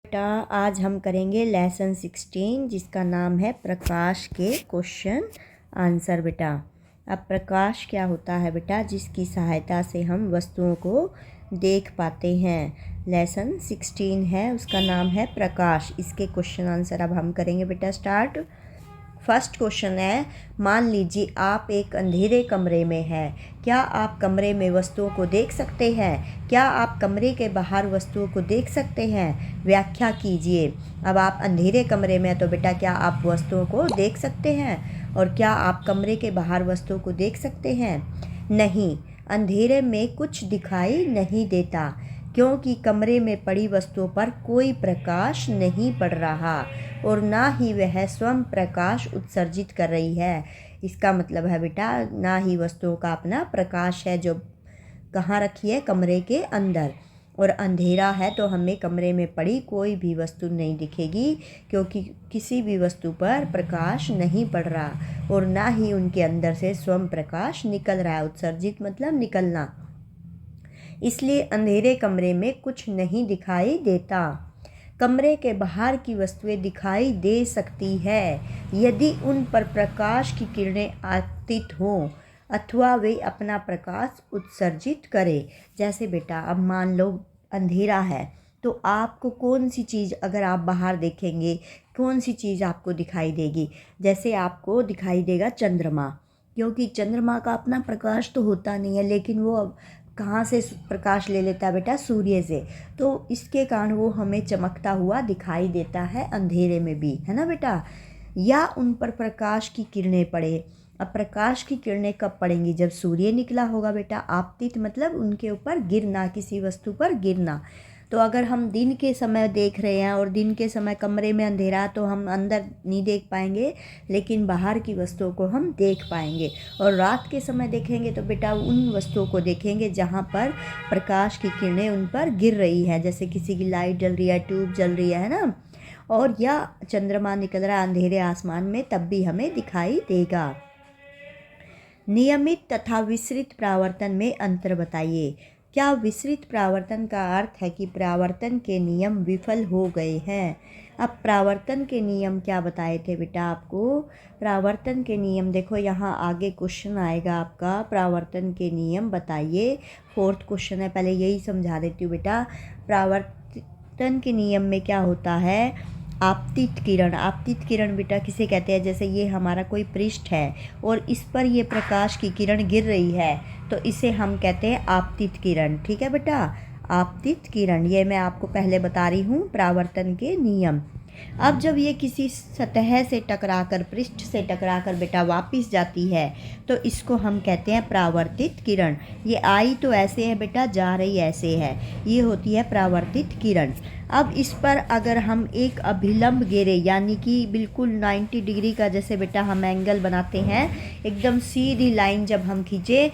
बेटा आज हम करेंगे लेसन 16 जिसका नाम है प्रकाश के क्वेश्चन आंसर। बेटा अब प्रकाश क्या होता है बेटा? जिसकी सहायता से हम वस्तुओं को देख पाते हैं। लेसन 16 है, उसका नाम है प्रकाश। इसके क्वेश्चन आंसर अब हम करेंगे बेटा। स्टार्ट। फर्स्ट क्वेश्चन है, मान लीजिए आप एक अंधेरे कमरे में हैं। क्या आप कमरे में वस्तुओं को देख सकते हैं? क्या आप कमरे के बाहर वस्तुओं को देख सकते हैं? व्याख्या कीजिए। अब आप अंधेरे कमरे में हैं तो बेटा क्या आप वस्तुओं को देख सकते हैं? और क्या आप कमरे के बाहर वस्तुओं को देख सकते हैं? नहीं, अंधेरे में कुछ दिखाई नहीं देता क्योंकि कमरे में पड़ी वस्तुओं पर कोई प्रकाश नहीं पड़ रहा और ना ही वह स्वयं प्रकाश उत्सर्जित कर रही है। इसका मतलब है बेटा ना ही वस्तुओं का अपना प्रकाश है जो कहाँ रखी है, कमरे के अंदर। और अंधेरा है तो हमें कमरे में पड़ी कोई भी वस्तु नहीं दिखेगी क्योंकि किसी भी वस्तु पर प्रकाश नहीं पड़ रहा और ना ही उनके अंदर से स्वयं प्रकाश निकल रहा है। उत्सर्जित मतलब निकलना। इसलिए अंधेरे कमरे में कुछ नहीं दिखाई देता। कमरे के बाहर की वस्तुएं दिखाई दे सकती है यदि उन पर प्रकाश की किरणें आपतित हों अथवा वे अपना प्रकाश उत्सर्जित करें। जैसे बेटा अब मान लो अंधेरा है तो आपको कौन सी चीज़ अगर आप बाहर देखेंगे कौन सी चीज़ आपको दिखाई देगी? जैसे आपको दिखाई देगा चंद्रमा, क्योंकि चंद्रमा का अपना प्रकाश तो होता नहीं है लेकिन वो कहाँ से प्रकाश ले लेता है बेटा? सूर्य से। तो इसके कारण वो हमें चमकता हुआ दिखाई देता है अंधेरे में भी, है ना बेटा। या उन पर प्रकाश की किरणें पड़े। अब प्रकाश की किरणें कब पड़ेंगी? जब सूर्य निकला होगा बेटा। आपतित मतलब उनके ऊपर गिरना, किसी वस्तु पर गिरना। तो अगर हम दिन के समय देख रहे हैं और दिन के समय कमरे में अंधेरा तो हम अंदर नहीं देख पाएंगे लेकिन बाहर की वस्तुओं को हम देख पाएंगे। और रात के समय देखेंगे तो बेटा उन वस्तुओं को देखेंगे जहाँ पर प्रकाश की किरणें उन पर गिर रही है, जैसे किसी की लाइट जल रही है, ट्यूब जल रही है ना। और या चंद्रमा निकल रहा है अंधेरे आसमान में तब भी हमें दिखाई देगा। नियमित तथा विसरित परावर्तन में अंतर बताइए। क्या विसरित परावर्तन का अर्थ है कि परावर्तन के नियम विफल हो गए हैं? अब परावर्तन के नियम क्या बताए थे बेटा आपको? परावर्तन के नियम देखो यहाँ आगे क्वेश्चन आएगा आपका, परावर्तन के नियम बताइए। फोर्थ क्वेश्चन है, पहले यही समझा देती हूँ बेटा। परावर्तन के नियम में क्या होता है? आपतित किरण। आपतित किरण बेटा किसे कहते हैं? जैसे ये हमारा कोई पृष्ठ है और इस पर ये प्रकाश की किरण गिर रही है तो इसे हम कहते हैं आपतित किरण। ठीक है बेटा, आपतित किरण। ये मैं आपको पहले बता रही हूँ परावर्तन के नियम। अब जब ये किसी सतह से टकराकर, पृष्ठ से टकराकर बेटा वापस जाती है तो इसको हम कहते हैं परावर्तित किरण। ये आई तो ऐसे है बेटा, जा रही ऐसे है, ये होती है परावर्तित किरण। अब इस पर अगर हम एक अभिलंब गिरे यानी कि बिल्कुल 90 डिग्री का, जैसे बेटा हम एंगल बनाते हैं, एकदम सीधी लाइन जब हम खींचे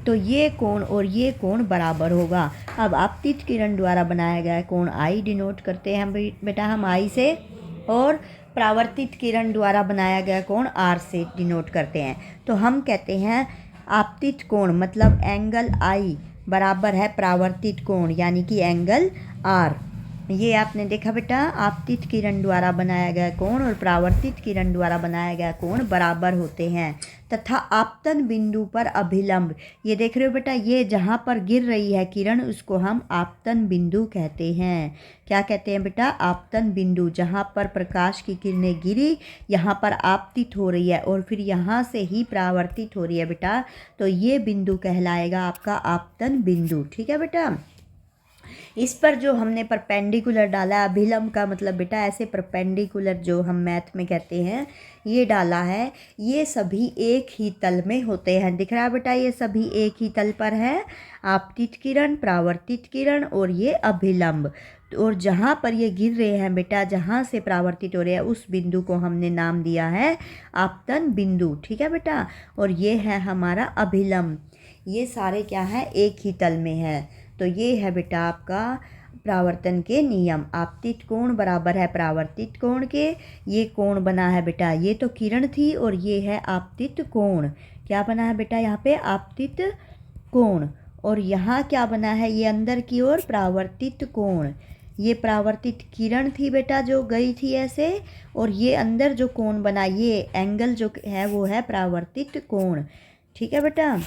तो ये कोण और ये कोण बराबर होगा। अब आपतित किरण द्वारा बनाया गया कोण आई डिनोट करते हैं बेटा हम आई से, और परावर्तित किरण द्वारा बनाया गया कोण आर से डिनोट करते हैं। तो हम कहते हैं आपतित कोण मतलब एंगल आई बराबर है परावर्तित कोण यानी कि एंगल आर। ये आपने देखा बेटा, आपतित किरण द्वारा बनाया गया कोण और परावर्तित किरण द्वारा बनाया गया कोण बराबर होते हैं। तथा आपतन बिंदु पर अभिलंब, ये देख रहे हो बेटा, ये जहाँ पर गिर रही है किरण उसको हम आपतन बिंदु कहते हैं। क्या कहते हैं बेटा? आपतन बिंदु। जहाँ पर प्रकाश की किरणें गिरी यहाँ पर आपतित हो रही है और फिर यहाँ से ही परावर्तित हो रही है बेटा, तो ये बिंदु कहलाएगा आपका आपतन बिंदु। ठीक है बेटा। इस पर जो हमने परपेंडिकुलर डाला, अभिलंब का मतलब बेटा ऐसे परपेंडिकुलर जो हम मैथ में कहते हैं ये डाला है, ये सभी एक ही तल में होते हैं। दिख रहा है बेटा, ये सभी एक ही तल पर है, आपतित किरण, परावर्तित किरण और ये अभिलंब। और जहाँ पर ये गिर रहे हैं बेटा, जहाँ से परावर्तित हो रहे हैं उस बिंदु को हमने नाम दिया है आपतन बिंदु। ठीक है बेटा। और ये है हमारा अभिलंब। ये सारे क्या है? एक ही तल में है। तो ये है बेटा आपका परावर्तन के नियम। आपतित कोण बराबर है परावर्तित कोण के। ये कोण बना है बेटा, ये तो किरण थी और ये है आपतित कोण। क्या बना है बेटा यहाँ पे? आपतित कोण। और यहाँ क्या बना है? ये अंदर की ओर परावर्तित कोण। ये परावर्तित किरण थी बेटा जो गई थी ऐसे, और ये अंदर जो कोण बना ये एंगल जो है वो है परावर्तित कोण। ठीक है बेटा,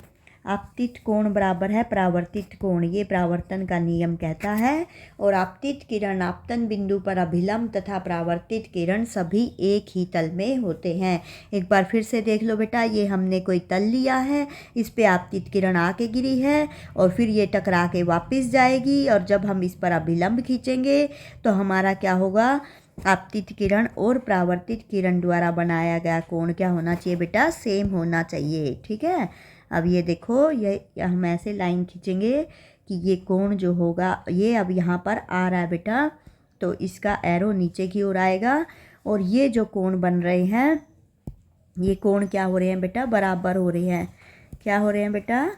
आपतित कोण बराबर है परावर्तित कोण, ये परावर्तन का नियम कहता है। और आपतित किरण आपतन बिंदु पर अभिलंब तथा परावर्तित किरण सभी एक ही तल में होते हैं। एक बार फिर से देख लो बेटा, ये हमने कोई तल लिया है, इस पे आपतित किरण आके गिरी है और फिर ये टकरा के वापस जाएगी, और जब हम इस पर अभिलंब खींचेंगे तो हमारा क्या होगा, आपतित किरण और परावर्तित किरण द्वारा बनाया गया कोण क्या होना चाहिए बेटा, सेम होना चाहिए। ठीक है, अब ये देखो, ये हम ऐसे लाइन खींचेंगे कि ये कोण जो होगा ये अब यहाँ पर आ रहा है बेटा, तो इसका एरो नीचे की ओर आएगा, और ये जो कोण बन रहे हैं ये कोण क्या हो रहे हैं बेटा, बराबर हो रहे हैं। क्या हो रहे हैं बेटा,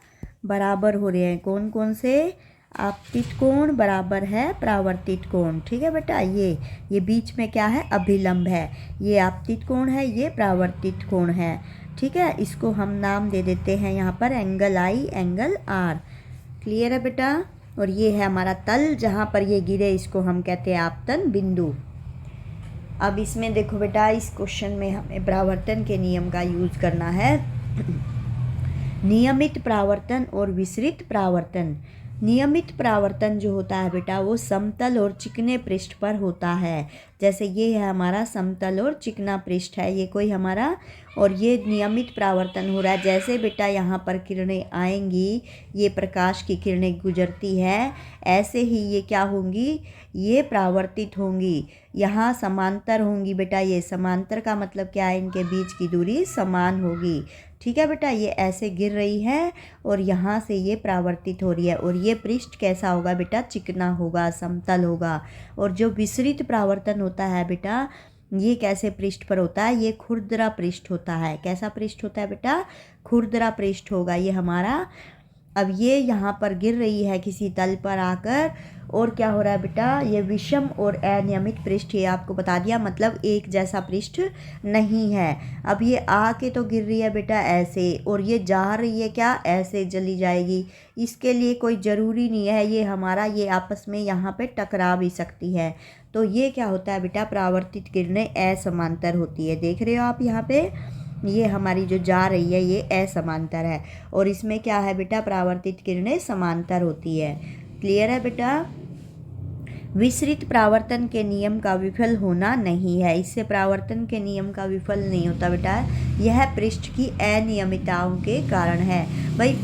बराबर हो रहे हैं। कौन कौन से, आपतित कोण बराबर है परावर्तित कोण। ठीक है बेटा, ये बीच में क्या है, अभिलंब है, ये आपतित कोण है, ये परावर्तित कोण है। ठीक है, इसको हम नाम दे देते हैं यहाँ पर angle I, angle R. Clear है बेटा, और ये है हमारा तल जहाँ पर ये गिरे, इसको हम कहते हैं आपतन बिंदु। अब इसमें देखो बेटा, इस क्वेश्चन में हमें परावर्तन के नियम का यूज करना है। नियमित परावर्तन और विसरित परावर्तन। नियमित परावर्तन जो होता है बेटा वो समतल और चिकने पृष्ठ पर होता है। जैसे ये है हमारा समतल और चिकना पृष्ठ है ये कोई हमारा, और ये नियमित परावर्तन हो रहा है। जैसे बेटा यहाँ पर किरणें आएंगी, ये प्रकाश की किरणें गुजरती है, ऐसे ही ये क्या होंगी, ये परावर्तित होंगी, यहाँ समांतर होंगी बेटा। ये समांतर का मतलब क्या है, इनके बीच की दूरी समान होगी। ठीक है बेटा, ये ऐसे गिर रही है और यहाँ से ये परावर्तित हो रही है, और ये पृष्ठ कैसा होगा बेटा, चिकना होगा, समतल होगा। और जो विसरित परावर्तन होता है बेटा, ये कैसे पृष्ठ पर होता है, ये खुरदरा पृष्ठ होता है। कैसा पृष्ठ होता है बेटा, खुरदरा पृष्ठ होगा ये हमारा। अब ये यहाँ पर गिर रही है किसी तल पर आकर, और क्या हो रहा है बेटा, ये विषम और अनियमित पृष्ठ, ये आपको बता दिया, मतलब एक जैसा पृष्ठ नहीं है। अब ये आके तो गिर रही है बेटा ऐसे, और ये जा रही है क्या, ऐसे चली जाएगी। इसके लिए कोई ज़रूरी नहीं है ये हमारा, ये आपस में यहाँ पे टकरा भी सकती है। तो ये क्या होता है बेटा, परावर्तित किरणें असमांतर होती है। देख रहे हो आप यहाँ पे, ये हमारी जो जा रही है ये असमांतर है, और इसमें क्या है बेटा, परावर्तित किरणें समांतर होती है। क्लियर है बेटा। विसरित परावर्तन के नियम का विफल होना नहीं है, इससे परावर्तन के नियम का विफल नहीं होता बेटा, यह पृष्ठ की अनियमितताओं के कारण है। भाई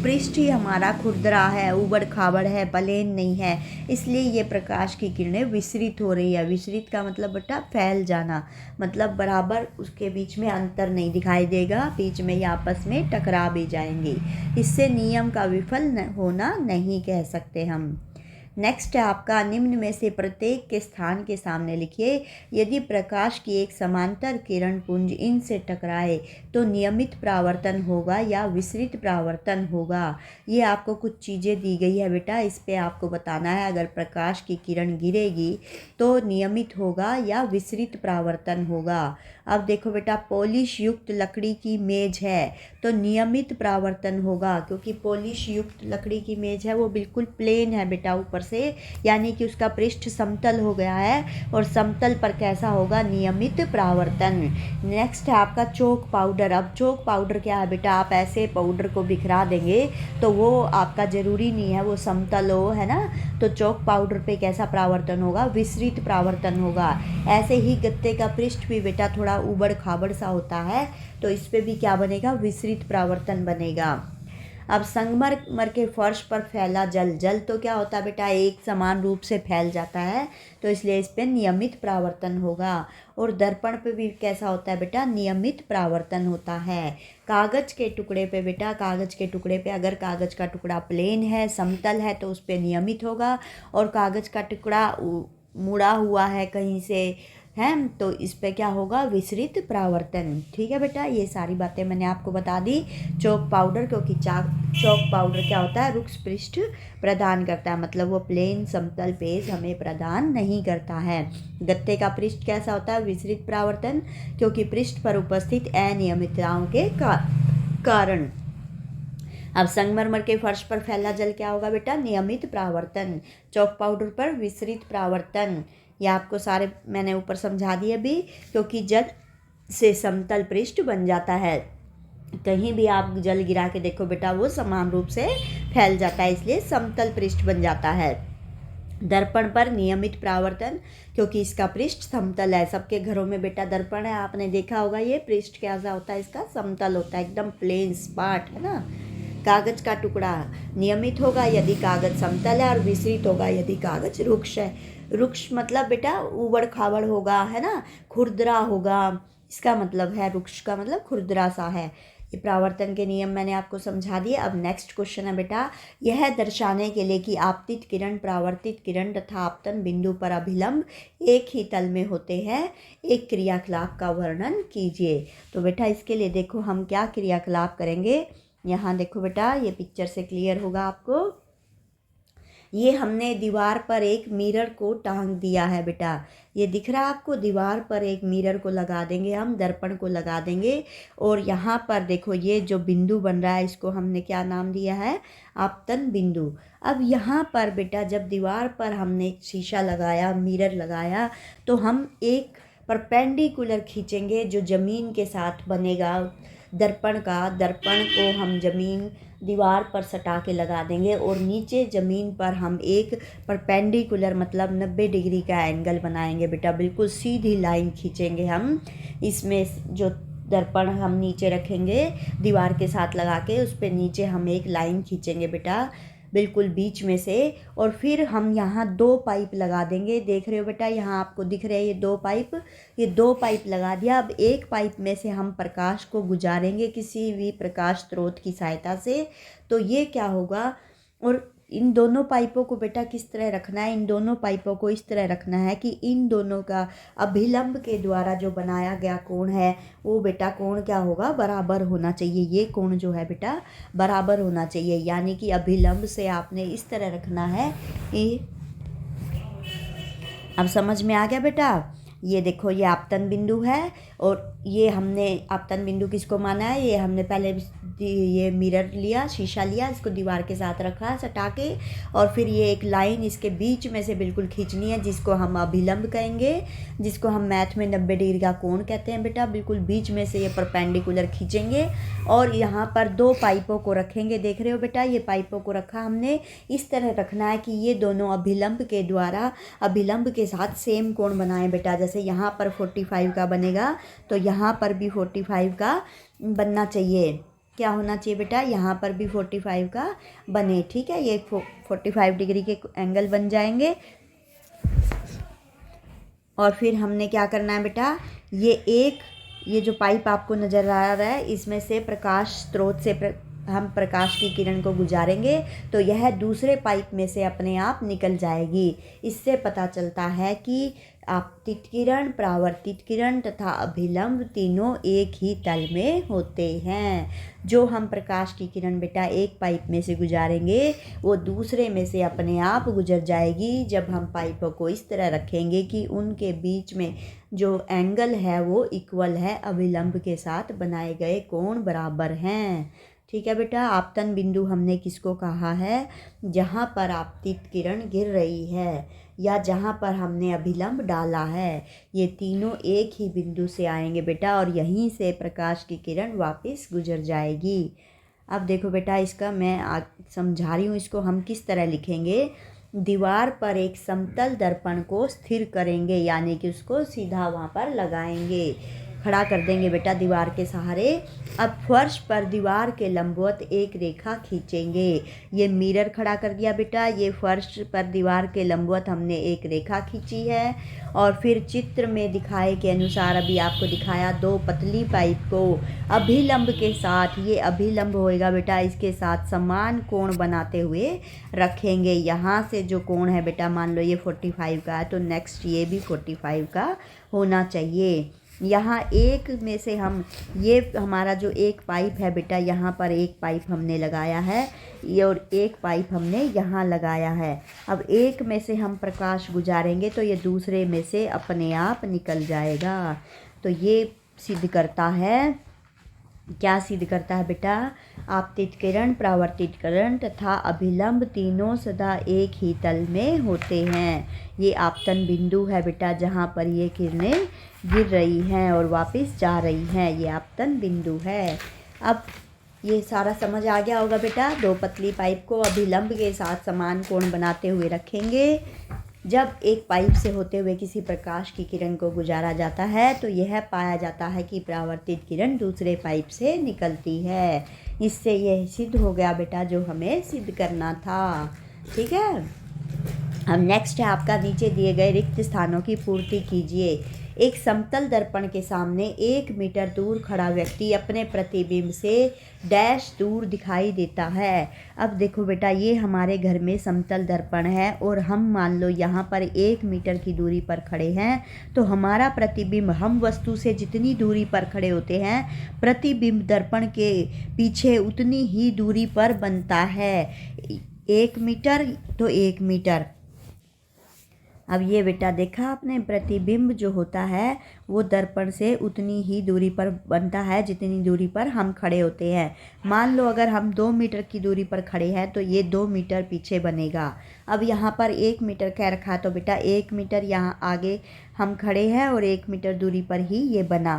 पृष्ठ ही हमारा खुरदरा है, उबड़ खाबड़ है, प्लेन नहीं है, इसलिए ये प्रकाश की किरणें विसरित हो रही है। विसरित का मतलब बेटा फैल जाना, मतलब बराबर उसके बीच में अंतर नहीं दिखाई देगा, बीच में ये आपस में टकरा भी जाएंगी। इससे नियम का विफल होना नहीं कह सकते हम। नेक्स्ट है आपका, निम्न में से प्रत्येक के स्थान के सामने लिखिए, यदि प्रकाश की एक समांतर किरण पुंज इनसे टकराए तो नियमित परावर्तन होगा या विसरित परावर्तन होगा। ये आपको कुछ चीज़ें दी गई है बेटा, इस पे आपको बताना है, अगर प्रकाश की किरण गिरेगी तो नियमित होगा या विसरित परावर्तन होगा। अब देखो बेटा, पॉलिश युक्त लकड़ी की मेज है तो नियमित परावर्तन होगा, क्योंकि पॉलिश युक्त लकड़ी की मेज है वो बिल्कुल प्लेन है बेटा ऊपर से, यानी कि उसका पृष्ठ समतल हो गया है, और समतल पर कैसा होगा, नियमित परावर्तन। नेक्स्ट है आपका चौक पाउडर। अब चौक पाउडर क्या है बेटा, आप ऐसे पाउडर को बिखरा देंगे तो वो आपका ज़रूरी नहीं है वो समतल हो, है ना। तो चौक पाउडर पे कैसा परावर्तन होगा, विसरित परावर्तन होगा। ऐसे ही गत्ते का पृष्ठ भी बेटा थोड़ा उबड़ खाबड़ सा होता है, तो इस पे भी क्या बनेगा, विसरित परावर्तन बनेगा। अब संगमरमर के फर्श पर फैला जल, जल तो क्या होता है बेटा, एक समान रूप से फैल जाता है, तो इसलिए इस पे नियमित परावर्तन होगा। और दर्पण पे भी कैसा होता है बेटा, नियमित परावर्तन होता है। कागज़ के टुकड़े पे बेटा, कागज़ के टुकड़े पे अगर कागज़ का टुकड़ा प्लेन है, समतल है, तो उस पर नियमित होगा, और कागज़ का टुकड़ा मुड़ा हुआ है कहीं से, है, तो इस पे क्या होगा, विसरित परावर्तन। ठीक है बेटा, ये सारी बातें मैंने आपको बता दी। चौक पाउडर, क्योंकि चौक पाउडर क्या होता है, रुक्ष पृष्ठ प्रदान करता है, मतलब वो प्लेन समतल पेज हमें प्रदान नहीं करता है। गत्ते का पृष्ठ कैसा होता है, विसरित परावर्तन, क्योंकि पृष्ठ पर उपस्थित अनियमितताओं के कारण। अब संगमरमर के फर्श पर फैला जल क्या होगा बेटा? नियमित प्रावर्तन। चौक पाउडर पर विसरित प्रावर्तन। यह आपको सारे मैंने ऊपर समझा दिए अभी, क्योंकि जल से समतल पृष्ठ बन जाता है। कहीं भी आप जल गिरा के देखो बेटा, वो समान रूप से फैल जाता है, इसलिए समतल पृष्ठ बन जाता है। दर्पण पर नियमित प्रावर्तन, क्योंकि इसका पृष्ठ समतल है। सबके घरों में बेटा दर्पण है, आपने देखा होगा। ये पृष्ठ कैसा होता है? इसका समतल होता है, एकदम प्लेन सपाट, है ना। कागज का टुकड़ा नियमित होगा यदि कागज समतल है, और विसरित होगा यदि कागज रुक्ष है। रुक्ष मतलब बेटा उबड़ खाबड़ होगा, है ना, खुरदरा होगा, इसका मतलब है। रुक्ष का मतलब खुरदरा सा है। ये प्रावर्तन के नियम मैंने आपको समझा दिए। अब नेक्स्ट क्वेश्चन है बेटा, यह दर्शाने के लिए कि आपतित किरण, परावर्तित किरण तथा आपतन बिंदु पर अभिलंब एक ही तल में होते हैं, एक क्रियाकलाप का वर्णन कीजिए। तो बेटा इसके लिए देखो हम क्या क्रियाकलाप करेंगे। यहाँ देखो बेटा, ये पिक्चर से क्लियर होगा आपको। ये हमने दीवार पर एक मिरर को टांग दिया है बेटा। ये दिख रहा है आपको? दीवार पर एक मिरर को लगा देंगे हम, दर्पण को लगा देंगे। और यहाँ पर देखो, ये जो बिंदु बन रहा है, इसको हमने क्या नाम दिया है? आपतन बिंदु। अब यहाँ पर बेटा जब दीवार पर हमने शीशा लगाया, मिरर लगाया, तो हम एक परपेंडिकुलर खींचेंगे जो ज़मीन के साथ बनेगा दर्पण का। दर्पण को हम ज़मीन दीवार पर सटा के लगा देंगे, और नीचे ज़मीन पर हम एक परपेंडिकुलर मतलब 90 डिग्री का एंगल बनाएंगे बेटा। बिल्कुल सीधी लाइन खींचेंगे हम। इसमें जो दर्पण हम नीचे रखेंगे दीवार के साथ लगा के, उस पर नीचे हम एक लाइन खींचेंगे बेटा, बिल्कुल बीच में से। और फिर हम यहाँ 2 पाइप लगा देंगे। देख रहे हो बेटा, यहाँ आपको दिख रहे हैं ये 2 पाइप। ये 2 पाइप लगा दिया। अब एक पाइप में से हम प्रकाश को गुजारेंगे किसी भी प्रकाश स्रोत की सहायता से। तो ये क्या होगा? और इन दोनों पाइपों को बेटा किस तरह रखना है? इन दोनों पाइपों को इस तरह रखना है कि इन दोनों का अभिलंब के द्वारा जो बनाया गया कोण है, वो बेटा कोण क्या होगा? बराबर होना चाहिए। ये कोण जो है बेटा बराबर होना चाहिए, यानी कि अभिलंब से आपने इस तरह रखना है। ये अब समझ में आ गया बेटा? ये देखो, ये आपतन बिंदु है, और ये हमने आपतन बिंदु किसको माना है? ये हमने पहले ये मिरर लिया, शीशा लिया, इसको दीवार के साथ रखा सटा के, और फिर ये एक लाइन इसके बीच में से बिल्कुल खींचनी है, जिसको हम अभिलंब कहेंगे, जिसको हम मैथ में 90 डिग्री का कोण कहते हैं बेटा। बिल्कुल बीच में से ये परपेंडिकुलर खींचेंगे, और यहाँ पर 2 पाइपों को रखेंगे। देख रहे हो बेटा, ये पाइपों को रखा हमने। इस तरह रखना है कि ये दोनों अभिलंब के द्वारा अभिलंब के साथ सेम कोण बनाएं बेटा। जैसे यहाँ पर 45 का बनेगा, तो यहाँ पर भी 45 का बनना चाहिए। क्या होना चाहिए बेटा? यहाँ पर भी 45 का बने, ठीक है। ये 45 डिग्री के एंगल बन जाएंगे। और फिर हमने क्या करना है बेटा? ये जो पाइप आपको नज़र आ रहा है, इसमें से प्रकाश स्रोत से हम प्रकाश की किरण को गुजारेंगे, तो यह दूसरे पाइप में से अपने आप निकल जाएगी। इससे पता चलता है कि आपतित किरण, परावर्तित किरण तथा अभिलंब तीनों एक ही तल में होते हैं। जो हम प्रकाश की किरण बेटा एक पाइप में से गुजारेंगे, वो दूसरे में से अपने आप गुजर जाएगी, जब हम पाइपों को इस तरह रखेंगे कि उनके बीच में जो एंगल है वो इक्वल है, अभिलंब के साथ बनाए गए कोण बराबर हैं। ठीक है बेटा। आपतन बिंदु हमने किसको कहा है? जहाँ पर आपतित किरण गिर रही है, या जहाँ पर हमने अभिलंब डाला है। ये तीनों एक ही बिंदु से आएंगे बेटा, और यहीं से प्रकाश की किरण वापस गुजर जाएगी। अब देखो बेटा, इसका मैं समझा रही हूँ, इसको हम किस तरह लिखेंगे। दीवार पर एक समतल दर्पण को स्थिर करेंगे, यानी कि उसको सीधा वहाँ पर लगाएंगे, खड़ा कर देंगे बेटा दीवार के सहारे। अब फर्श पर दीवार के लंबवत एक रेखा खींचेंगे। ये मिरर खड़ा कर दिया बेटा, ये फर्श पर दीवार के लंबवत हमने एक रेखा खींची है। और फिर चित्र में दिखाए के अनुसार, अभी आपको दिखाया, 2 पतली पाइप को अभिलंब के साथ, ये अभिलंब होएगा बेटा, इसके साथ समान कोण बनाते हुए रखेंगे। यहाँ से जो कोण है बेटा, मान लो ये 45 का है, तो नेक्स्ट ये भी 45 का होना चाहिए। यहाँ एक में से हम, ये हमारा जो एक पाइप है बेटा, यहाँ पर एक पाइप हमने लगाया है, ये, और एक पाइप हमने यहाँ लगाया है। अब एक में से हम प्रकाश गुजारेंगे, तो ये दूसरे में से अपने आप निकल जाएगा। तो ये सिद्ध करता है क्या सिद्ध करता है बेटा? आपतित किरण, परावर्तित किरण तथा अभिलंब तीनों सदा एक ही तल में होते हैं। ये आपतन बिंदु है बेटा, जहाँ पर ये किरणें गिर रही हैं और वापस जा रही हैं, ये आपतन बिंदु है। अब ये सारा समझ आ गया होगा बेटा। दो पतली पाइप को अभिलंब के साथ समान कोण बनाते हुए रखेंगे। जब एक पाइप से होते हुए किसी प्रकाश की किरण को गुजारा जाता है तो यह पाया जाता है कि परावर्तित किरण दूसरे पाइप से निकलती है। इससे यह सिद्ध हो गया बेटा जो हमें सिद्ध करना था। ठीक है। अब नेक्स्ट है आपका, नीचे दिए गए रिक्त स्थानों की पूर्ति कीजिए। एक समतल दर्पण के सामने 1 मीटर दूर खड़ा व्यक्ति अपने प्रतिबिंब से डैश दूर दिखाई देता है। अब देखो बेटा, ये हमारे घर में समतल दर्पण है और हम मान लो यहाँ पर 1 मीटर की दूरी पर खड़े हैं, तो हमारा प्रतिबिंब हम वस्तु से जितनी दूरी पर खड़े होते हैं, प्रतिबिंब दर्पण के पीछे उतनी ही दूरी पर बनता है। 1 मीटर तो 1 मीटर। अब ये बेटा देखा आपने, प्रतिबिंब जो होता है वो दर्पण से उतनी ही दूरी पर बनता है जितनी दूरी पर हम खड़े होते हैं। मान लो अगर हम 2 मीटर की दूरी पर खड़े हैं तो ये 2 मीटर पीछे बनेगा। अब यहाँ पर 1 मीटर कह रखा है तो बेटा 1 मीटर यहाँ आगे हम खड़े हैं और 1 मीटर दूरी पर ही ये बना।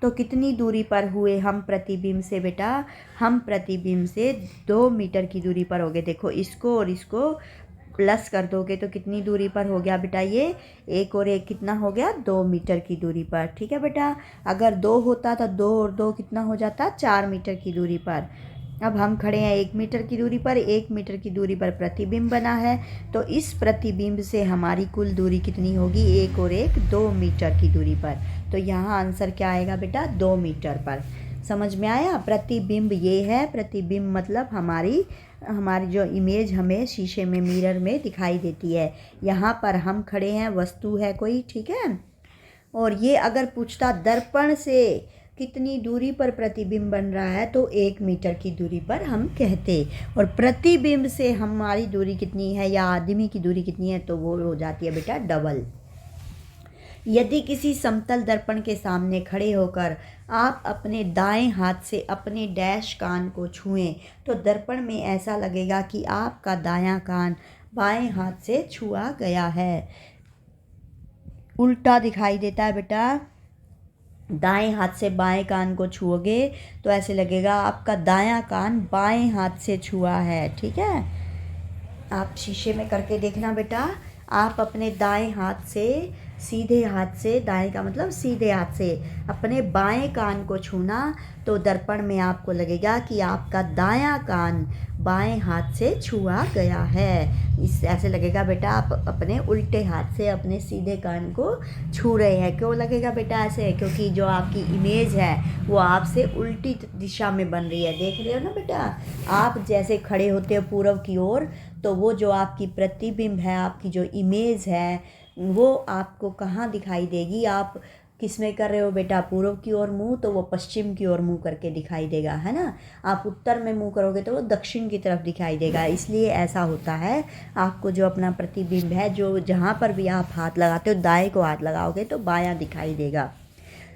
तो कितनी दूरी पर हुए हम प्रतिबिंब से बेटा? हम प्रतिबिंब से 2 मीटर की दूरी पर हो गए। देखो इसको और इसको प्लस कर दोगे तो कितनी दूरी पर हो गया बेटा? ये 1 और 1 कितना हो गया? 2 मीटर की दूरी पर। ठीक है बेटा। अगर 2 होता तो 2 और 2 कितना हो जाता? 4 मीटर की दूरी पर। अब हम खड़े हैं 1 मीटर की दूरी पर, 1 मीटर की दूरी पर प्रतिबिंब बना है, तो इस प्रतिबिंब से हमारी कुल दूरी कितनी होगी? 1 और 1 2 मीटर की दूरी पर। तो यहाँ आंसर क्या आएगा बेटा? 2 मीटर पर। समझ में आया? प्रतिबिंब ये है, प्रतिबिंब मतलब हमारी जो इमेज हमें शीशे में, मिरर में दिखाई देती है। यहाँ पर हम खड़े हैं, वस्तु है कोई, ठीक है। और ये अगर पूछता दर्पण से कितनी दूरी पर प्रतिबिंब बन रहा है तो 1 मीटर की दूरी पर हम कहते, और प्रतिबिंब से हमारी दूरी कितनी है या आदमी की दूरी कितनी है तो वो हो जाती है बेटा डबल। यदि किसी समतल दर्पण के सामने खड़े होकर आप अपने दाएं हाथ से अपने डैश कान को छुएं तो दर्पण में ऐसा लगेगा कि आपका दायां कान बाएं हाथ से छुआ गया है। उल्टा दिखाई देता है बेटा। दाएं हाथ से बाएं कान को छुओगे तो ऐसे लगेगा आपका दायां कान बाएं हाथ से छुआ है। ठीक है। आप शीशे में करके देखना बेटा। आप अपने दाएं हाथ से, सीधे हाथ से, दाएं का मतलब सीधे हाथ से अपने बाएं कान को छूना तो दर्पण में आपको लगेगा कि आपका दायां कान बाएं हाथ से छुआ गया है। इस ऐसे लगेगा बेटा आप अपने उल्टे हाथ से अपने सीधे कान को छू रहे हैं। क्यों लगेगा बेटा ऐसे? क्योंकि जो आपकी इमेज है वो आपसे उल्टी दिशा में बन रही है। देख रहे हो ना बेटा? आप जैसे खड़े होते हो पूर्व की ओर तो वो जो आपकी प्रतिबिंब है, आपकी जो इमेज है, वो आपको कहाँ दिखाई देगी? आप किस में कर रहे हो बेटा? पूर्व की ओर मुंह, तो वो पश्चिम की ओर मुंह करके दिखाई देगा, है ना। आप उत्तर में मुंह करोगे तो वो दक्षिण की तरफ दिखाई देगा। इसलिए ऐसा होता है। आपको जो अपना प्रतिबिंब है, जो जहाँ पर भी आप हाथ लगाते हो, दाएं को हाथ लगाओगे तो बायां दिखाई देगा।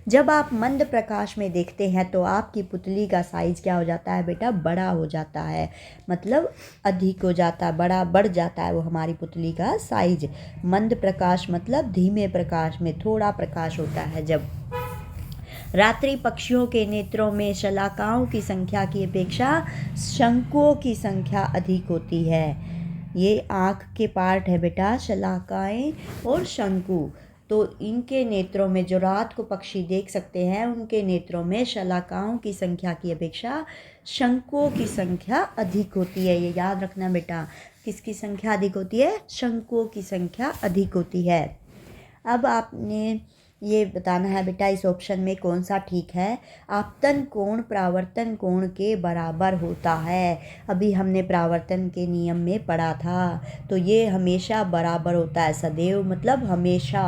जब आप मंद प्रकाश में देखते हैं तो आपकी पुतली का साइज़ क्या हो जाता है बेटा? बड़ा हो जाता है, मतलब अधिक हो जाता है, बड़ा बढ़ जाता है वो हमारी पुतली का साइज। मंद प्रकाश मतलब धीमे प्रकाश में थोड़ा प्रकाश होता है। जब रात्रि पक्षियों के नेत्रों में शलाकाओं की संख्या की अपेक्षा शंकुओं की संख्या अधिक होती है। ये आँख के पार्ट है बेटा, शलाकाएँ और शंकु। तो इनके नेत्रों में, जो रात को पक्षी देख सकते हैं, उनके नेत्रों में शलाकाओं की संख्या की अपेक्षा शंकुओं की संख्या अधिक होती है। ये याद रखना बेटा। किसकी संख्या अधिक होती है? शंकुओं की संख्या अधिक होती है। अब आपने ये बताना है बेटा इस ऑप्शन में कौन सा ठीक है। आपतन कोण परावर्तन कोण के बराबर होता है। अभी हमने परावर्तन के नियम में पढ़ा था, तो ये हमेशा बराबर होता है। सदैव मतलब हमेशा,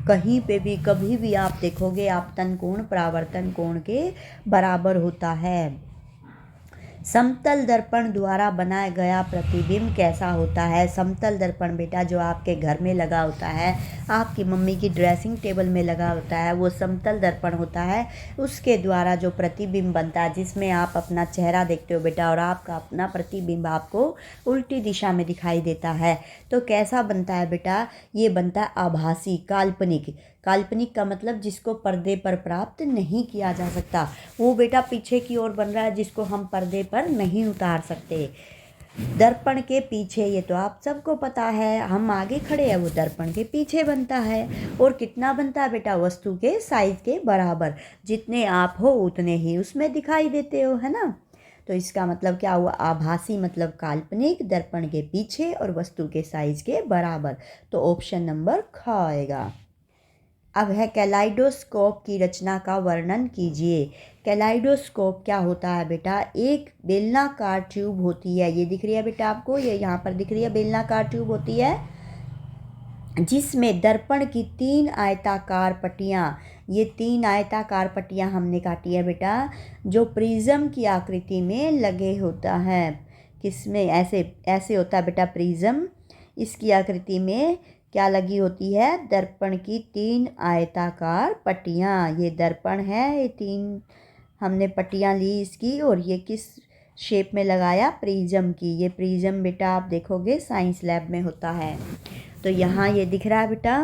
कहीं पे भी कभी भी आप देखोगे आपतन कोण परावर्तन कोण के बराबर होता है। समतल दर्पण द्वारा बनाया गया प्रतिबिंब कैसा होता है? समतल दर्पण बेटा जो आपके घर में लगा होता है, आपकी मम्मी की ड्रेसिंग टेबल में लगा होता है, वो समतल दर्पण होता है। उसके द्वारा जो प्रतिबिंब बनता है, जिसमें आप अपना चेहरा देखते हो बेटा, और आपका अपना प्रतिबिंब आपको उल्टी दिशा में दिखाई देता है। तो कैसा बनता है बेटा? ये बनता है आभासी, काल्पनिक। काल्पनिक का मतलब जिसको पर्दे पर प्राप्त नहीं किया जा सकता, वो बेटा पीछे की ओर बन रहा है, जिसको हम पर्दे पर नहीं उतार सकते। दर्पण के पीछे, ये तो आप सबको पता है, हम आगे खड़े हैं, वो दर्पण के पीछे बनता है। और कितना बनता है बेटा? वस्तु के साइज के बराबर। जितने आप हो उतने ही उसमें दिखाई देते हो, है ना। तो इसका मतलब क्या हुआ? आभासी मतलब काल्पनिक, दर्पण के पीछे और वस्तु के साइज के बराबर। तो ऑप्शन नंबर ख आएगा। अब है कैलाइडोस्कोप की रचना का वर्णन कीजिए। कैलाइडोस्कोप क्या होता है बेटा? एक बेलनाकार ट्यूब होती है, ये दिख रही है बेटा आपको, ये यहाँ पर दिख रही है, बेलनाकार ट्यूब होती है, जिसमें दर्पण की 3 आयताकार पट्टियाँ, ये 3 आयताकार पट्टियाँ हमने काटी है बेटा, जो प्रिज्म की आकृति में लगे होता है। किसमें? ऐसे ऐसे होता है बेटा प्रिज्म, इसकी आकृति में क्या लगी होती है? दर्पण की 3 आयताकार पट्टियाँ। ये दर्पण है, ये 3 हमने पट्टियाँ ली इसकी, और ये किस शेप में लगाया? प्रिज्म की। ये प्रिज्म बेटा आप देखोगे साइंस लैब में होता है। तो यहाँ ये दिख रहा है बेटा,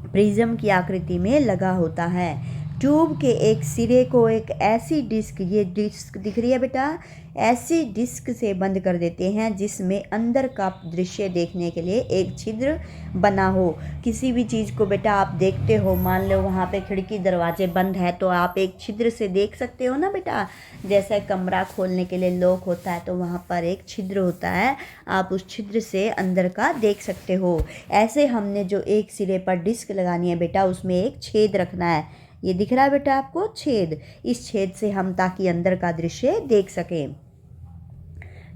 प्रिज्म की आकृति में लगा होता है। ट्यूब के एक सिरे को एक ऐसी डिस्क, ये डिस्क दिख रही है बेटा, ऐसी डिस्क से बंद कर देते हैं जिसमें अंदर का दृश्य देखने के लिए एक छिद्र बना हो। किसी भी चीज़ को बेटा आप देखते हो, मान लो वहाँ पे खिड़की दरवाजे बंद है, तो आप एक छिद्र से देख सकते हो ना बेटा। जैसे कमरा खोलने के लिए लॉक होता है, तो वहाँ पर एक छिद्र होता है, आप उस छिद्र से अंदर का देख सकते हो। ऐसे हमने जो एक सिरे पर डिस्क लगानी है बेटा, उसमें एक छेद रखना है। ये दिख रहा है बेटा आपको छेद, इस छेद से हम ताकि अंदर का दृश्य देख सकें।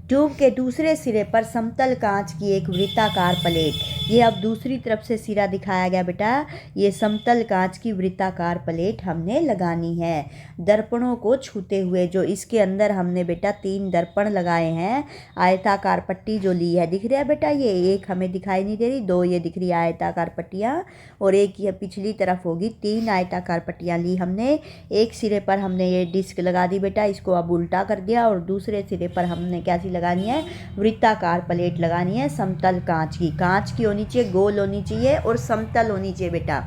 ट्यूब के दूसरे सिरे पर समतल कांच की एक वृत्ताकार प्लेट, ये अब दूसरी तरफ से सिरा दिखाया गया बेटा, ये समतल कांच की वृत्ताकार प्लेट हमने लगानी है। दर्पणों को छूते हुए, जो इसके अंदर हमने बेटा 3 दर्पण लगाए हैं, आयताकार पट्टी जो ली है, दिख रहा है बेटा, ये एक हमें दिखाई नहीं दे रही, 2 ये दिख रही है आयताकार पट्टियाँ, और एक ये पिछली तरफ होगी, 3 आयताकार पट्टियाँ ली हमने। एक सिरे पर हमने ये डिस्क लगा दी बेटा, इसको अब उल्टा कर दिया, और दूसरे सिरे पर हमने कैसी लगानी है? वृत्ताकार प्लेट लगानी है, समतल कांच की होनी चाहिए, गोल होनी चाहिए और समतल होनी चाहिए बेटा।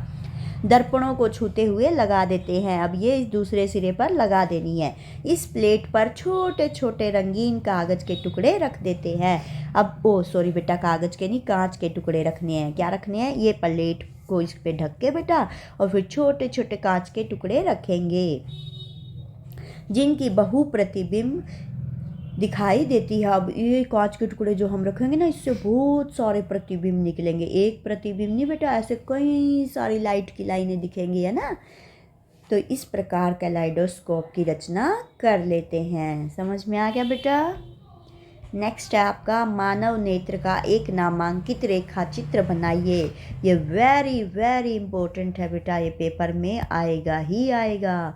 दर्पणों को छूते हुए लगा देते हैं। अब ये इस दूसरे सिरे पर लगा देनी है। इस प्लेट पर छोटे छोटे रंगीन कागज के टुकड़े रख देते हैं। अब सॉरी बेटा, कागज के नहीं, कांच के टुकड़े रखने हैं। क्या रखने हैं? ये प्लेट को इस पे ढक के बेटा, और फिर छोटे छोटे कांच के टुकड़े रखेंगे, जिनकी बहु प्रतिबिंब दिखाई देती है। अब ये कांच के टुकड़े जो हम रखेंगे ना, इससे बहुत सारे प्रतिबिंब निकलेंगे। एक प्रतिबिंब नहीं बेटा, ऐसे कई सारी लाइट की लाइनें दिखेंगी, है ना। तो इस प्रकार कैलाइडोस्कोप की रचना कर लेते हैं। समझ में आ गया बेटा? नेक्स्ट है आपका मानव नेत्र का एक नामांकित रेखा चित्र बनाइए। ये वेरी वेरी इंपॉर्टेंट है बेटा, ये पेपर में आएगा ही आएगा।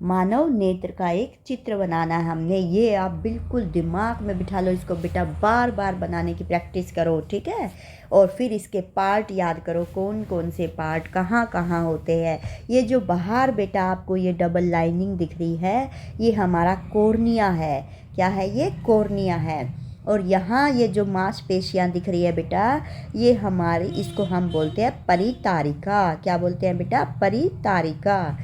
मानव नेत्र का एक चित्र बनाना है हमने। ये आप बिल्कुल दिमाग में बिठा लो इसको बेटा, बार बार बनाने की प्रैक्टिस करो, ठीक है। और फिर इसके पार्ट याद करो, कौन कौन से पार्ट कहाँ कहाँ होते हैं। ये जो बाहर बेटा आपको ये डबल लाइनिंग दिख रही है, ये हमारा कॉर्निया है। क्या है ये? कॉर्निया है। और यहाँ ये जो मांसपेशियाँ दिख रही है बेटा, ये हमारी, इसको हम बोलते हैं परितारिका। क्या बोलते हैं बेटा? परितारिका।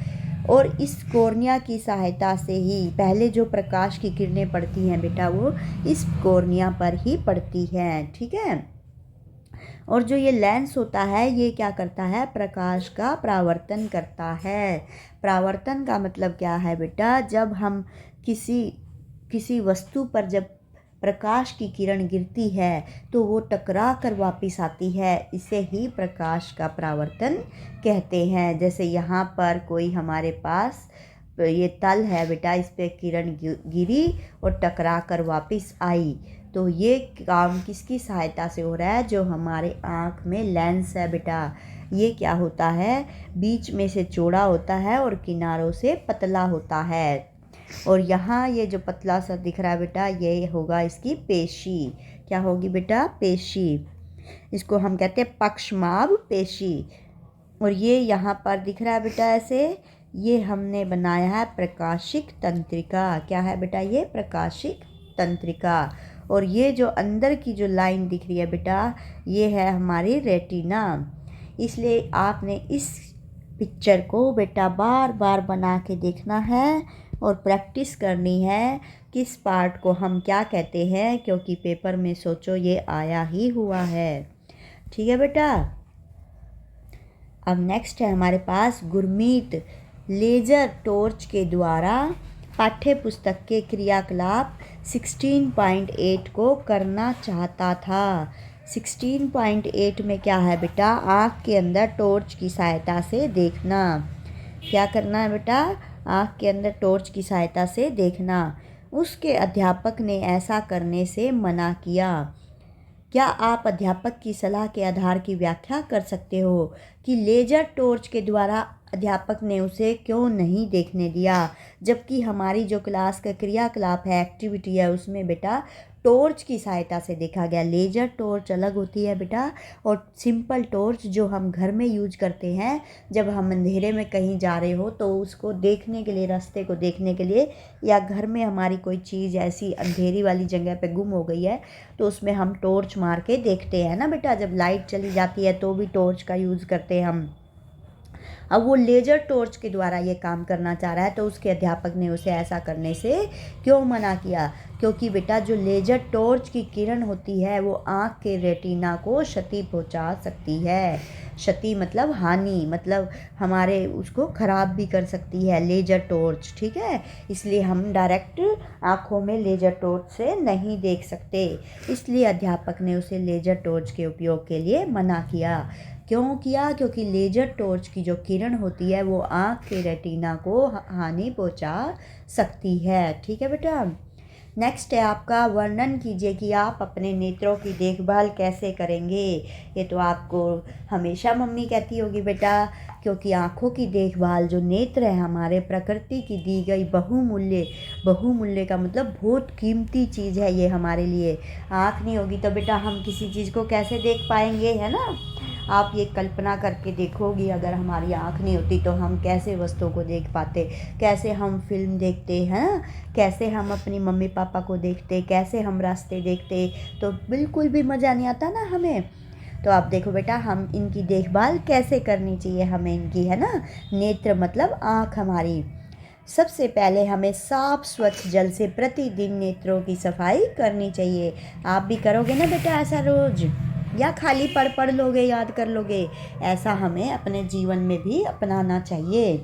और इस कॉर्निया की सहायता से ही पहले जो प्रकाश की किरणें पड़ती हैं बेटा, वो इस कॉर्निया पर ही पड़ती हैं, ठीक है। और जो ये लेंस होता है, ये क्या करता है? प्रकाश का परावर्तन करता है। परावर्तन का मतलब क्या है बेटा? जब हम किसी वस्तु पर जब प्रकाश की किरण गिरती है, तो वो टकरा कर वापस आती है, इसे ही प्रकाश का परावर्तन कहते हैं। जैसे यहाँ पर कोई हमारे पास ये तल है बेटा, इस पे किरण गिरी और टकरा कर वापस आई, तो ये काम किसकी सहायता से हो रहा है? जो हमारे आँख में लेंस है बेटा, ये क्या होता है? बीच में से चौड़ा होता है और किनारों से पतला होता है। और यहाँ ये जो पतला सा दिख रहा है बेटा, ये होगा इसकी पेशी। क्या होगी बेटा? पेशी। इसको हम कहते हैं पक्षमाभ पेशी। और ये यहाँ पर दिख रहा है बेटा ऐसे, ये हमने बनाया है प्रकाशिक तंत्रिका। क्या है बेटा? ये प्रकाशिक तंत्रिका। और ये जो अंदर की जो लाइन दिख रही है बेटा, ये है हमारी रेटिना। इसलिए आपने इस पिक्चर को बेटा बार बार बना के देखना है और प्रैक्टिस करनी है किस पार्ट को हम क्या कहते हैं, क्योंकि पेपर में सोचो ये आया ही हुआ है। ठीक है बेटा। अब नेक्स्ट है हमारे पास गुरमीत लेज़र टॉर्च के द्वारा पाठ्य पुस्तक के क्रियाकलाप 16.8 को करना चाहता था। 16.8 में क्या है बेटा? आँख के अंदर टॉर्च की सहायता से देखना। क्या करना है बेटा? आँख के अंदर टॉर्च की सहायता से देखना। उसके अध्यापक ने ऐसा करने से मना किया। क्या आप अध्यापक की सलाह के आधार की व्याख्या कर सकते हो कि लेजर टॉर्च के द्वारा अध्यापक ने उसे क्यों नहीं देखने दिया, जबकि हमारी जो क्लास का क्रियाकलाप है, एक्टिविटी है, उसमें बेटा टॉर्च की सहायता से देखा गया। लेजर टॉर्च अलग होती है बेटा, और सिंपल टॉर्च जो हम घर में यूज करते हैं जब हम अंधेरे में कहीं जा रहे हो तो उसको देखने के लिए, रास्ते को देखने के लिए, या घर में हमारी कोई चीज़ ऐसी अंधेरी वाली जगह पे गुम हो गई है तो उसमें हम टॉर्च मार के देखते हैं ना बेटा। जब लाइट चली जाती है तो भी टॉर्च का यूज़ करते हैं हम। अब वो लेजर टॉर्च के द्वारा ये काम करना चाह रहा है तो उसके अध्यापक ने उसे ऐसा करने से क्यों मना किया? क्योंकि बेटा जो लेजर टॉर्च की किरण होती है वो आँख के रेटिना को क्षति पहुंचा सकती है। क्षति मतलब हानि, मतलब हमारे उसको ख़राब भी कर सकती है लेजर टॉर्च। ठीक है, इसलिए हम डायरेक्ट आँखों में लेजर टॉर्च से नहीं देख सकते। इसलिए अध्यापक ने उसे लेजर टॉर्च के उपयोग के लिए मना किया। क्यों किया? क्योंकि लेजर टॉर्च की जो किरण होती है वो आँख के रेटिना को हानि पहुंचा सकती है। ठीक है बेटा। नेक्स्ट है आपका, वर्णन कीजिए कि आप अपने नेत्रों की देखभाल कैसे करेंगे। ये तो आपको हमेशा मम्मी कहती होगी बेटा, क्योंकि आँखों की देखभाल, जो नेत्र है हमारे, प्रकृति की दी गई बहुमूल्य, बहुमूल्य का मतलब बहुत कीमती चीज़ है ये हमारे लिए। आँख नहीं होगी तो बेटा हम किसी चीज़ को कैसे देख पाएंगे, है ना। आप ये कल्पना करके देखोगी, अगर हमारी आँख नहीं होती तो हम कैसे वस्तुओं को देख पाते, कैसे हम फिल्म देखते हैं, कैसे हम अपनी मम्मी पापा को देखते, कैसे हम रास्ते देखते, तो बिल्कुल भी मज़ा नहीं आता ना हमें। तो आप देखो बेटा हम इनकी देखभाल कैसे करनी चाहिए हमें इनकी, है ना। नेत्र मतलब आँख हमारी। सबसे पहले हमें साफ स्वच्छ जल से प्रतिदिन नेत्रों की सफाई करनी चाहिए। आप भी करोगे ना बेटा ऐसा रोज़, या खाली पढ़ लोगे, याद कर लोगे? ऐसा हमें अपने जीवन में भी अपनाना चाहिए।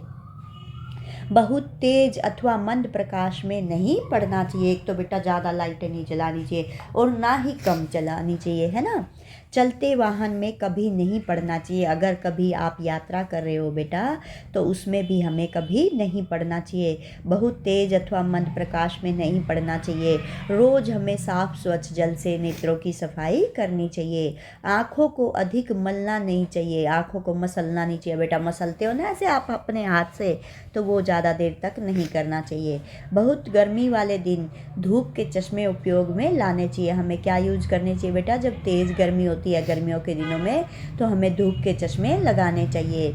बहुत तेज अथवा मंद प्रकाश में नहीं पढ़ना चाहिए। एक तो बेटा ज़्यादा लाइटें नहीं जलानी चाहिए और ना ही कम चलानी चाहिए, है ना। चलते वाहन में कभी नहीं पढ़ना चाहिए। अगर कभी आप यात्रा कर रहे हो बेटा तो उसमें भी हमें कभी नहीं पढ़ना चाहिए। बहुत तेज अथवा मंद प्रकाश में नहीं पढ़ना चाहिए। रोज़ हमें साफ स्वच्छ जल से नेत्रों की सफाई करनी चाहिए। आँखों को अधिक मलना नहीं चाहिए, आँखों को मसलना नहीं चाहिए बेटा। मसलते हो ना ऐसे आप अपने हाथ से, तो वो ज़्यादा देर तक नहीं करना चाहिए। बहुत गर्मी वाले दिन धूप के चश्मे उपयोग में लाने चाहिए। हमें क्या यूज़ करने चाहिए बेटा? जब तेज़ गर्मी होती है गर्मियों के दिनों में तो हमें धूप के चश्मे लगाने चाहिए।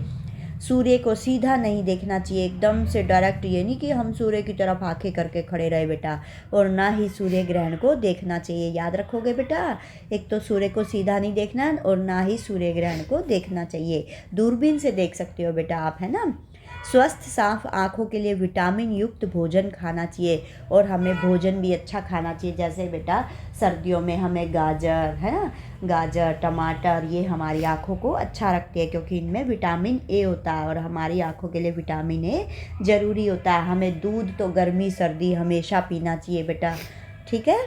सूर्य को सीधा नहीं देखना चाहिए, एकदम से डायरेक्ट, ये नहीं कि हम सूर्य की तरफ आंखें करके खड़े रहे बेटा। और ना ही सूर्य ग्रहण को देखना चाहिए, याद रखोगे बेटा। एक तो सूर्य को सीधा नहीं देखना और ना ही सूर्य ग्रहण को देखना चाहिए। दूरबीन से देख सकते हो बेटा आप, है ना। स्वस्थ साफ आँखों के लिए विटामिन युक्त भोजन खाना चाहिए, और हमें भोजन भी अच्छा खाना चाहिए। जैसे बेटा सर्दियों में हमें गाजर, है ना, गाजर, टमाटर, ये हमारी आँखों को अच्छा रखते हैं क्योंकि इनमें विटामिन ए होता है, और हमारी आँखों के लिए विटामिन ए ज़रूरी होता है। हमें दूध तो गर्मी सर्दी हमेशा पीना चाहिए बेटा, ठीक है।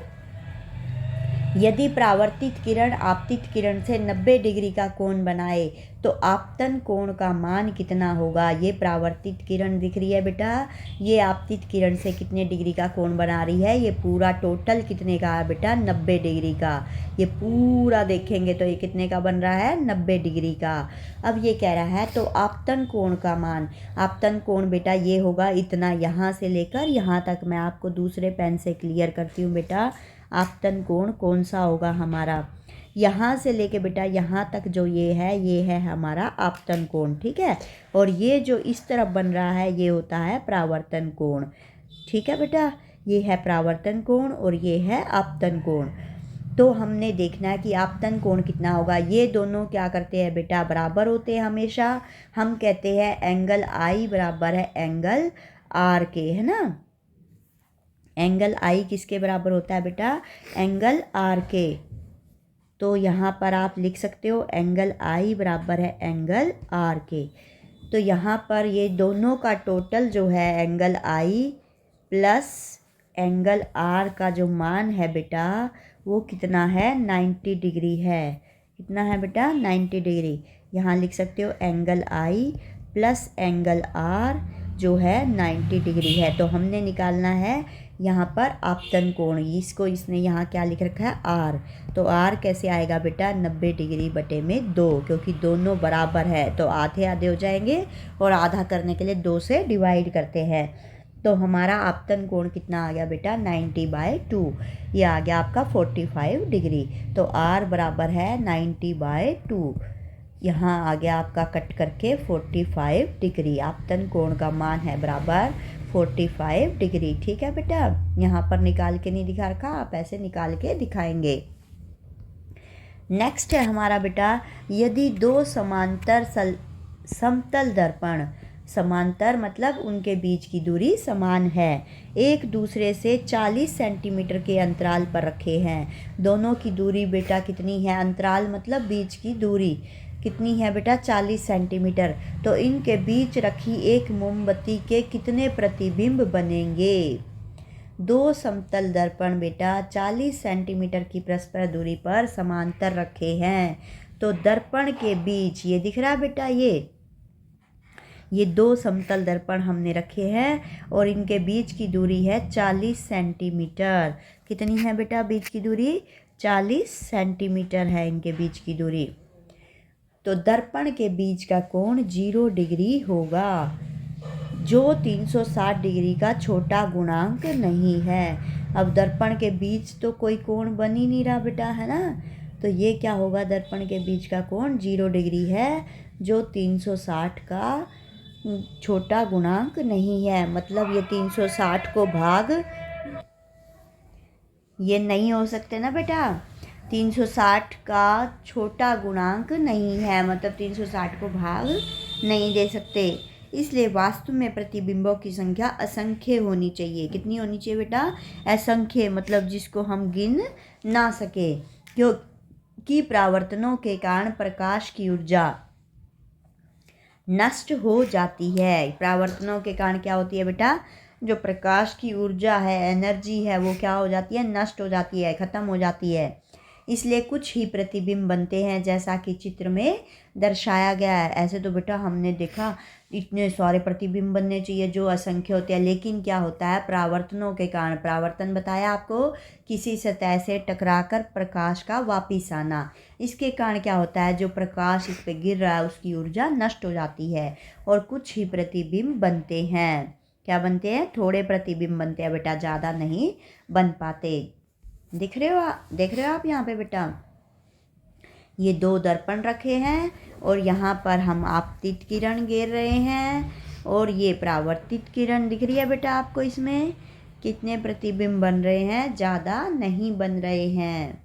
यदि परावर्तित किरण आपतित किरण से 90 डिग्री का कोण बनाए तो आपतन कोण का मान कितना होगा। ये परावर्तित किरण दिख रही है बेटा, ये आपतित किरण से कितने डिग्री का कोण बना रही है। ये पूरा टोटल कितने का है बेटा, 90 डिग्री का। ये पूरा देखेंगे तो ये कितने का बन रहा है, 90 डिग्री का। अब ये कह रहा है तो आपतन कोण का मान, आपतन कोण बेटा ये होगा इतना, यहाँ से लेकर यहाँ तक। मैं आपको दूसरे पेन से क्लियर करती हूँ बेटा, आपतन कोण कौन सा होगा हमारा। यहाँ से लेके बेटा यहाँ तक जो ये है हमारा आपतन कोण, ठीक है। और ये जो इस तरफ बन रहा है ये होता है परावर्तन कोण, ठीक है बेटा। ये है परावर्तन कोण और ये है आपतन कोण। तो हमने देखना है कि आपतन कोण कितना होगा। ये दोनों क्या करते हैं बेटा, बराबर होते हैं हमेशा। हम कहते हैं एंगल आई बराबर है एंगल आर के, है ना। एंगल आई किसके बराबर होता है बेटा, एंगल आर के। तो यहाँ पर आप लिख सकते हो एंगल आई बराबर है एंगल आर के। तो यहाँ पर ये दोनों का टोटल जो है angle I plus angle R का जो मान है बेटा वो कितना है, 90 डिग्री है। कितना है बेटा, 90 डिग्री। यहाँ लिख सकते हो angle I plus angle R जो है 90 डिग्री है। तो हमने निकालना है यहाँ पर आपतन कोण, इसको इसने यहाँ क्या लिख रखा है, आर। तो आर कैसे आएगा बेटा, 90 डिग्री बटे में 2, क्योंकि दोनों बराबर है तो आधे आधे हो जाएंगे और आधा करने के लिए 2 से डिवाइड करते हैं। तो हमारा आपतन कोण कितना आ गया बेटा, 90/2। ये आ गया आपका 45 डिग्री। तो आर बराबर है 90/2। यहाँ आ गया आपका कट करके 45 डिग्री। आपतन कोण का मान है बराबर 45 डिग्री, ठीक है बेटा। यहाँ पर निकाल के नहीं दिखा रखा, आप ऐसे निकाल के दिखाएंगे। नेक्स्ट है हमारा बेटा, यदि दो समांतर समतल दर्पण, समांतर मतलब उनके बीच की दूरी समान है, एक दूसरे से 40 सेंटीमीटर के अंतराल पर रखे हैं। दोनों की दूरी बेटा कितनी है, अंतराल मतलब बीच की दूरी कितनी है बेटा, 40 सेंटीमीटर। तो इनके बीच रखी एक मोमबत्ती के कितने प्रतिबिंब बनेंगे। दो समतल दर्पण बेटा 40 सेंटीमीटर की परस्पर दूरी पर समांतर रखे हैं। तो दर्पण के बीच ये दिख रहा है बेटा, ये दो समतल दर्पण हमने रखे हैं और इनके बीच की दूरी है 40 सेंटीमीटर। कितनी है बेटा बीच की दूरी, 40 सेंटीमीटर है इनके बीच की दूरी। तो दर्पण के बीच का कोण 0 डिग्री होगा, जो 360 डिग्री का छोटा गुणांक नहीं है। अब दर्पण के बीच तो कोई कोण बन ही नहीं रहा बेटा, है ना। तो ये क्या होगा, दर्पण के बीच का कोण 0 डिग्री है, जो 360 का छोटा गुणांक नहीं है। मतलब ये 360 को भाग, ये नहीं हो सकते ना बेटा, 360 का छोटा गुणांक नहीं है, मतलब 360 को भाग नहीं दे सकते। इसलिए वास्तु में प्रतिबिंबों की संख्या असंख्य होनी चाहिए। कितनी होनी चाहिए बेटा, असंख्य, मतलब जिसको हम गिन ना सके, क्योंकि परावर्तनों के कारण प्रकाश की ऊर्जा नष्ट हो जाती है। परावर्तनों के कारण क्या होती है बेटा, जो प्रकाश की ऊर्जा है, एनर्जी है, वो क्या हो जाती है, नष्ट हो जाती है, ख़त्म हो जाती है। इसलिए कुछ ही प्रतिबिंब बनते हैं, जैसा कि चित्र में दर्शाया गया है। ऐसे तो बेटा हमने देखा इतने सारे प्रतिबिंब बनने चाहिए जो असंख्य होते हैं, लेकिन क्या होता है, परावर्तनों के कारण, परावर्तन बताया आपको, किसी सतह से टकराकर प्रकाश का वापिस आना, इसके कारण क्या होता है, जो प्रकाश इस पे गिर रहा है उसकी ऊर्जा नष्ट हो जाती है और कुछ ही प्रतिबिंब बनते हैं। क्या बनते हैं, थोड़े प्रतिबिंब बनते हैं बेटा, ज़्यादा नहीं बन पाते। देख रहे हो आप यहाँ पे बेटा, ये दो दर्पण रखे हैं और यहाँ पर हम आपतित किरण गिर रहे हैं और ये परावर्तित किरण दिख रही है बेटा आपको। इसमें कितने प्रतिबिंब बन रहे हैं, ज़्यादा नहीं बन रहे हैं।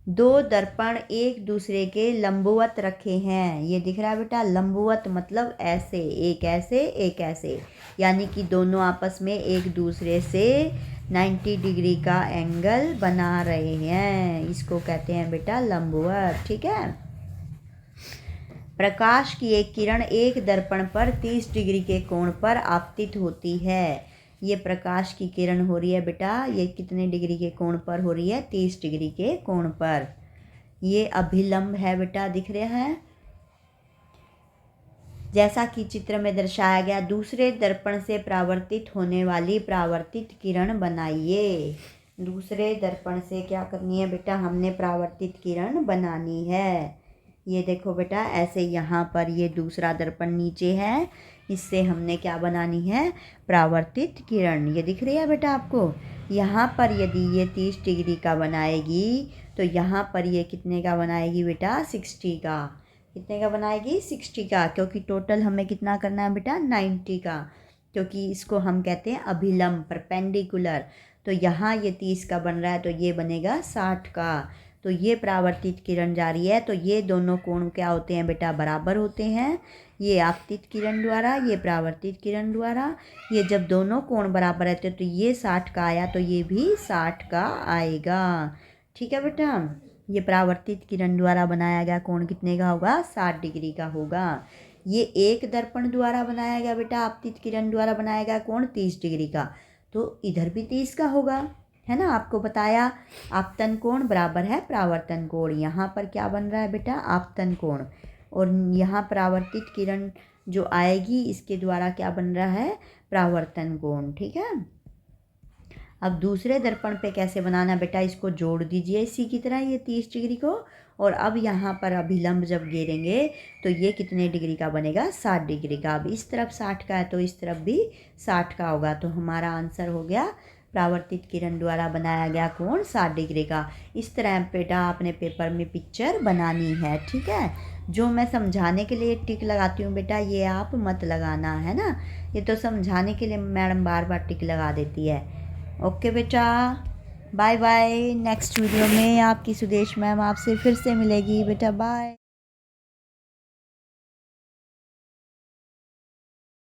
दो दर्पण एक दूसरे के लंबवत रखे हैं, ये दिख रहा है बेटा, लंबवत मतलब ऐसे, एक ऐसे एक ऐसे, यानी कि दोनों आपस में एक दूसरे से 90 डिग्री का एंगल बना रहे हैं, इसको कहते हैं बेटा लंबवत, ठीक है। प्रकाश की एक किरण एक दर्पण पर 30 डिग्री के कोण पर आपतित होती है। ये प्रकाश की किरण हो रही है बेटा, ये कितने डिग्री के कोण पर हो रही है? 30 डिग्री के कोण पर। ये अभिलंब है बेटा, दिख रहा है? जैसा कि चित्र में दर्शाया गया, दूसरे दर्पण से परावर्तित होने वाली परावर्तित किरण बनाइए। दूसरे दर्पण से क्या करनी है बेटा? हमने परावर्तित किरण बनानी है। ये देखो बेटा, ऐसे यहाँ पर ये दूसरा दर्पण नीचे है, इससे हमने क्या बनानी है? परावर्तित किरण। ये दिख रही है बेटा आपको? यहाँ पर यदि ये 30 डिग्री का बनाएगी तो यहाँ पर ये कितने का बनाएगी बेटा? 60 का। कितने का बनाएगी? 60 का, क्योंकि टोटल हमें कितना करना है बेटा? 90 का, क्योंकि इसको हम कहते हैं अभिलंब, परपेंडिकुलर। तो यहाँ ये 30 का बन रहा है तो ये बनेगा 60 का। तो ये परावर्तित किरण जा रही है, तो ये दोनों कोण क्या होते हैं बेटा? बराबर होते हैं। ये आपतित किरण द्वारा, ये परावर्तित किरण द्वारा। ये जब दोनों कोण बराबर रहते तो ये 60 का आया तो ये भी 60 का आएगा। ठीक है बेटा? ये परावर्तित किरण द्वारा बनाया गया कोण कितने का होगा? 60 डिग्री का होगा। ये एक दर्पण द्वारा बनाया गया बेटा, आपतित किरण द्वारा बनाया गया कोण 30 डिग्री का, तो इधर भी 30 का होगा, है ना? आपको बताया आपतन कोण बराबर है परावर्तन कोण। यहाँ पर क्या बन रहा है बेटा? आपतन कोण। और यहाँ परावर्तित किरण जो आएगी इसके द्वारा क्या बन रहा है? परावर्तन कोण। ठीक है? अब दूसरे दर्पण पे कैसे बनाना बेटा? इसको जोड़ दीजिए इसी की तरह, ये 30 डिग्री को। और अब यहाँ पर अभिलंब जब गिरेंगे तो ये कितने डिग्री का बनेगा? 60 डिग्री का। अब इस तरफ 60 का है तो इस तरफ भी 60 का होगा। तो हमारा आंसर हो गया परावर्तित किरण द्वारा बनाया गया कोण 60 डिग्री का। इस तरह बेटा आपने पेपर में पिक्चर बनानी है। ठीक है? जो मैं समझाने के लिए टिक लगाती हूँ बेटा, ये आप मत लगाना, है ना? ये तो समझाने के लिए मैडम बार बार टिक लगा देती है। ओके बेटा, बाय बाय। नेक्स्ट वीडियो में आपकी सुदेश मैम आपसे फिर से मिलेगी बेटा। बाय।